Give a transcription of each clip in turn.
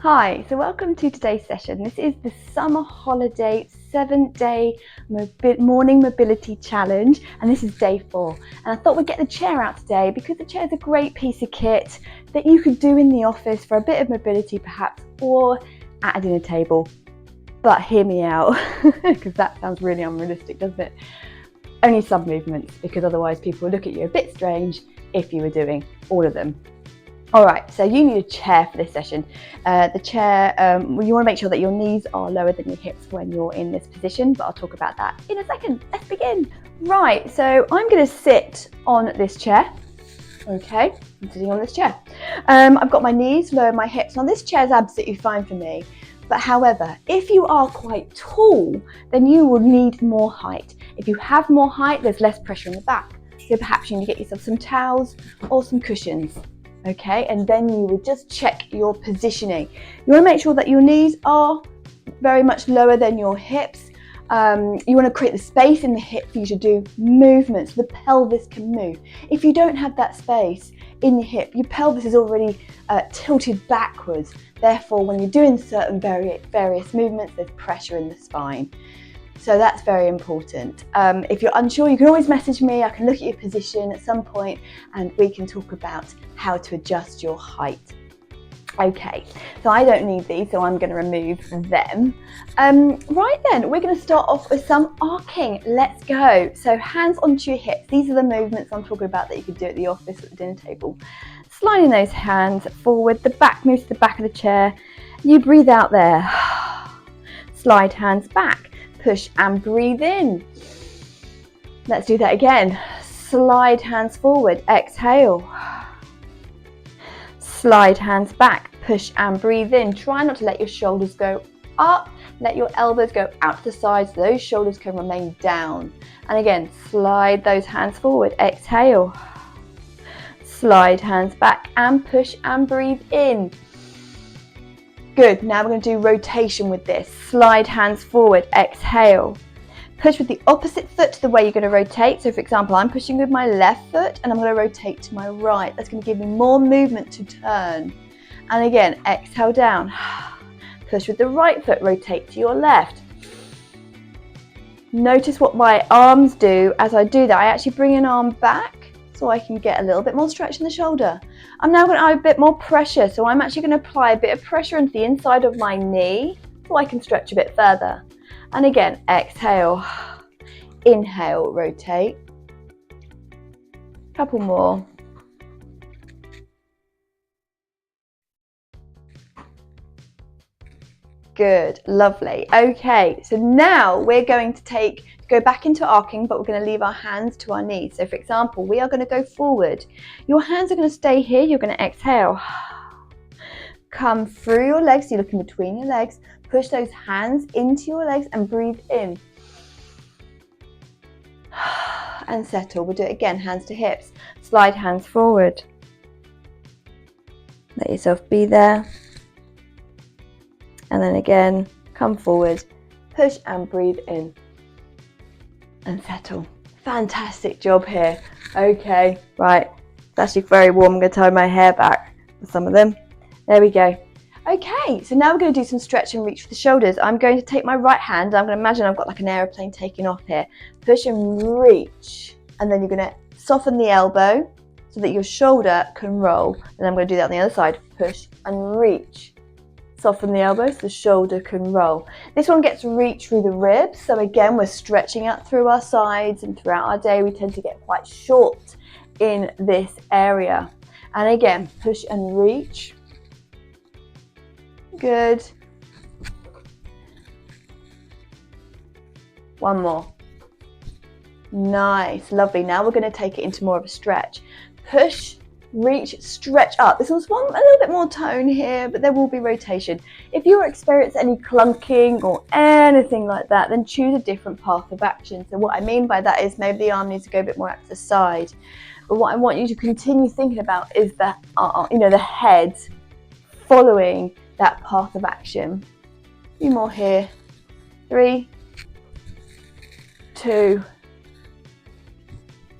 Hi, so welcome to today's session. This is the summer holiday 7-day morning mobility challenge, and this is day 4. And I thought we'd get the chair out today because the chair is a great piece of kit that you could do in the office for a bit of mobility perhaps, or at a dinner table. But hear me out, because that sounds really unrealistic, doesn't it? Only some movements, because otherwise people will look at you a bit strange if you were doing all of them. Alright, so you need a chair for this session. The chair, you want to make sure that your knees are lower than your hips when you're in this position, but I'll talk about that in a second. Let's begin. Right, so I'm going to sit on this chair. Okay, I'm sitting on this chair. I've got my knees lower my hips. Now this chair is absolutely fine for me, but however, if you are quite tall, then you will need more height. If you have more height, there's less pressure on the back. So perhaps you need to get yourself some towels or some cushions. Okay, and then you would just check your positioning. You want to make sure that your knees are very much lower than your hips. You want to create the space in the hip for you to do movements. The pelvis can move. If you don't have that space in your hip, your pelvis is already tilted backwards. Therefore, when you're doing certain various movements, there's pressure in the spine. So that's very important. If you're unsure, you can always message me. I can look at your position at some point and we can talk about how to adjust your height. Okay, so I don't need these, so I'm going to remove them. Right then, we're going to start off with some arcing. Let's go. So hands onto your hips. These are the movements I'm talking about that you could do at the office, at the dinner table. Sliding those hands forward, the back moves to the back of the chair. You breathe out there. Slide hands back. Push and breathe in. Let's do that again. Slide hands forward, exhale. Slide hands back, push and breathe in. Try not to let your shoulders go up. Let your elbows go out to the sides so those shoulders can remain down. And again, slide those hands forward, exhale. Slide hands back and push and breathe in. Good, now we're going to do rotation with this. Slide hands forward, exhale. Push with the opposite foot to the way you're going to rotate. So for example, I'm pushing with my left foot and I'm going to rotate to my right. That's going to give me more movement to turn. And again, exhale down. Push with the right foot, rotate to your left. Notice what my arms do as I do that. I actually bring an arm back so I can get a little bit more stretch in the shoulder. I'm now going to add a bit more pressure, so I'm actually going to apply a bit of pressure into the inside of my knee so I can stretch a bit further. And again, exhale, inhale, rotate. Couple more. Good, lovely. Okay, so now we're going to go back into arcing, but we're going to leave our hands to our knees. So for example, we are going to go forward. Your hands are going to stay here. You're going to exhale. Come through your legs. You're looking between your legs. Push those hands into your legs and breathe in. And settle. We'll do it again. Hands to hips. Slide hands forward. Let yourself be there. And then again, come forward, push and breathe in and settle. Fantastic job here. Okay, right, it's actually very warm. I'm going to tie my hair back for some of them. There we go. Okay, so now we're going to do some stretch and reach for the shoulders. I'm going to take my right hand. I'm going to imagine I've got like an aeroplane taking off here. Push and reach. And then you're going to soften the elbow so that your shoulder can roll. And I'm going to do that on the other side. Push and reach. Soften the elbows, the shoulder can roll. This one gets reach through the ribs. So again, we're stretching out through our sides, and throughout our day, we tend to get quite short in this area. And again, push and reach. Good. One more. Nice, lovely. Now we're going to take it into more of a stretch. Push, reach, stretch up. This one's a little bit more tone here, but there will be rotation. If you experience any clunking or anything like that, then choose a different path of action. So what I mean by that is maybe the arm needs to go a bit more out to the side. But what I want you to continue thinking about is that, the head following that path of action. A few more here. 3, 2,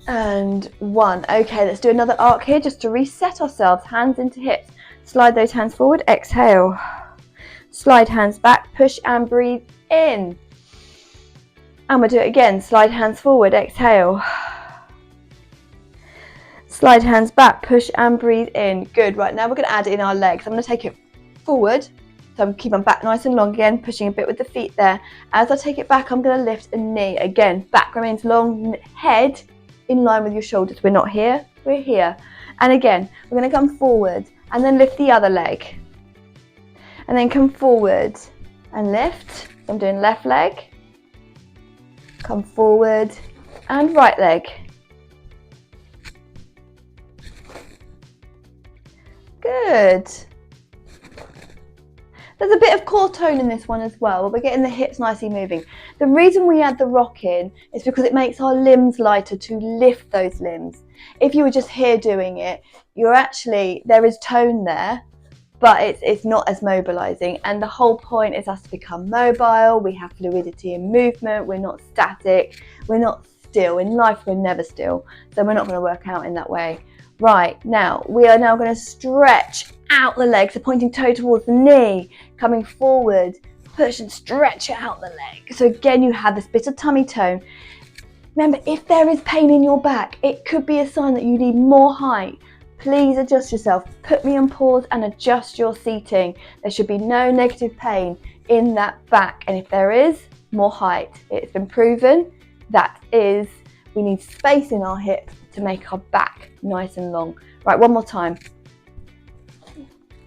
and 1. Okay, let's do another arc here just to reset ourselves. Hands into hips. Slide those hands forward. Exhale. Slide hands back, push and breathe in. And we'll do it again. Slide hands forward, exhale. Slide hands back, push and breathe in. Good. Right, now we're going to add in our legs. I'm going to take it forward. So I'm keeping my back nice and long again, pushing a bit with the feet there. As I take it back, I'm going to lift a knee. Again, back remains long, head in line with your shoulders. We're not here, we're here. And again, we're going to come forward and then lift the other leg. And then come forward and lift. So I'm doing left leg. Come forward and right leg. Good. There's a bit of core tone in this one as well, but we're getting the hips nicely moving. The reason we add the rock in is because it makes our limbs lighter to lift those limbs. If you were just here doing it, there is tone there, but it's not as mobilizing. And the whole point is us to become mobile. We have fluidity in movement. We're not static. We're not still. In life, we're never still. So we're not going to work out in that way. Right, now we are now going to stretch out the legs, so pointing toe towards the knee, coming forward, push and stretch out the leg. So again, you have this bit of tummy tone. Remember, if there is pain in your back, it could be a sign that you need more height. Please adjust yourself, put me on pause and adjust your seating. There should be no negative pain in that back. And if there is, more height. It's been proven that we need space in our hips to make our back nice and long. Right, one more time.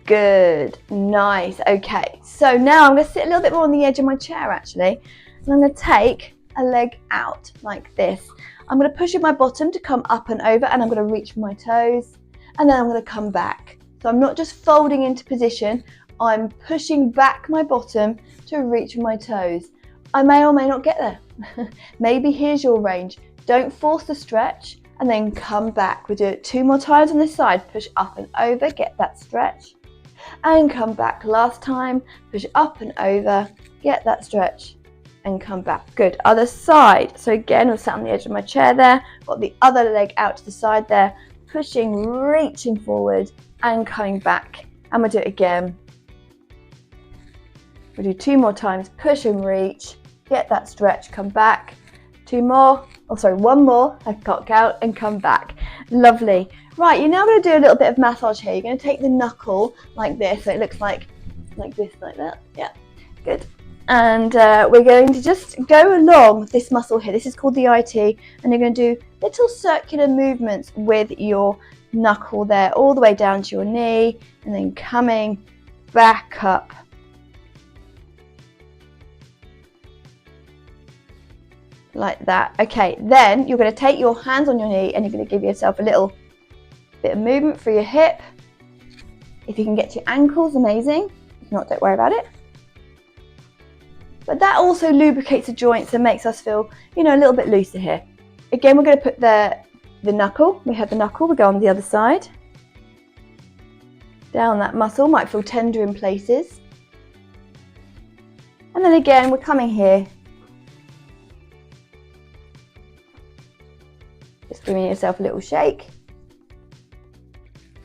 Good, nice. Okay, so now I'm going to sit a little bit more on the edge of my chair actually, and I'm going to take a leg out like this. I'm going to push in my bottom to come up and over, and I'm going to reach for my toes, and then I'm going to come back. So I'm not just folding into position, I'm pushing back my bottom to reach for my toes. I may or may not get there. Maybe here's your range. Don't force the stretch and then come back. We'll do it 2 more times on this side. Push up and over, get that stretch. And come back. Last time, push up and over, get that stretch and come back. Good. Other side. So again, we're sat on the edge of my chair there. Got the other leg out to the side there. Pushing, reaching forward and coming back. And we'll do it again. We'll do 2 more times. Push and reach, get that stretch, come back. 2 more. Oh, sorry, 1 more. I can't count and come back. Lovely. Right, you're now going to do a little bit of massage here. You're going to take the knuckle like this, so it looks like this, like that. Yeah, good. And we're going to just go along this muscle here. This is called the IT, and you're going to do little circular movements with your knuckle there, all the way down to your knee, and then coming back up. Like that. Okay, then you're going to take your hands on your knee and you're going to give yourself a little bit of movement for your hip. If you can get to your ankles, amazing. If not, don't worry about it. But that also lubricates the joints and makes us feel, a little bit looser here. Again, we're going to put the knuckle. We have the knuckle. We go on the other side. Down that muscle, might feel tender in places. And then again, we're coming here. Just giving yourself a little shake.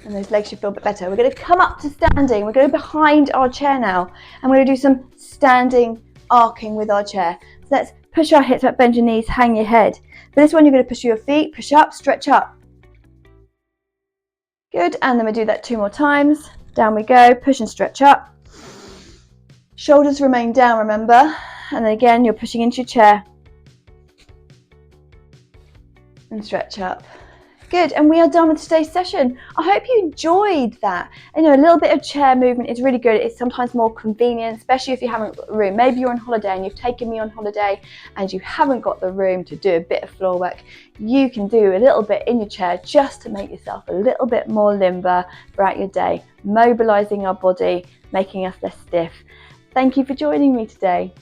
And those legs should feel a bit better. We're going to come up to standing. We're going behind our chair now. And we're going to do some standing arcing with our chair. So let's push our hips up, bend your knees, hang your head. For this one, you're going to push your feet, push up, stretch up. Good. And then we do that 2 more times. Down we go. Push and stretch up. Shoulders remain down, remember. And then again, you're pushing into your chair. And stretch up. Good, and we are done with today's session. I hope you enjoyed that. A little bit of chair movement is really good. It's sometimes more convenient, especially if you haven't got the room. Maybe you're on holiday and you've taken me on holiday and you haven't got the room to do a bit of floor work. You can do a little bit in your chair just to make yourself a little bit more limber throughout your day, mobilizing our body, making us less stiff. Thank you for joining me today.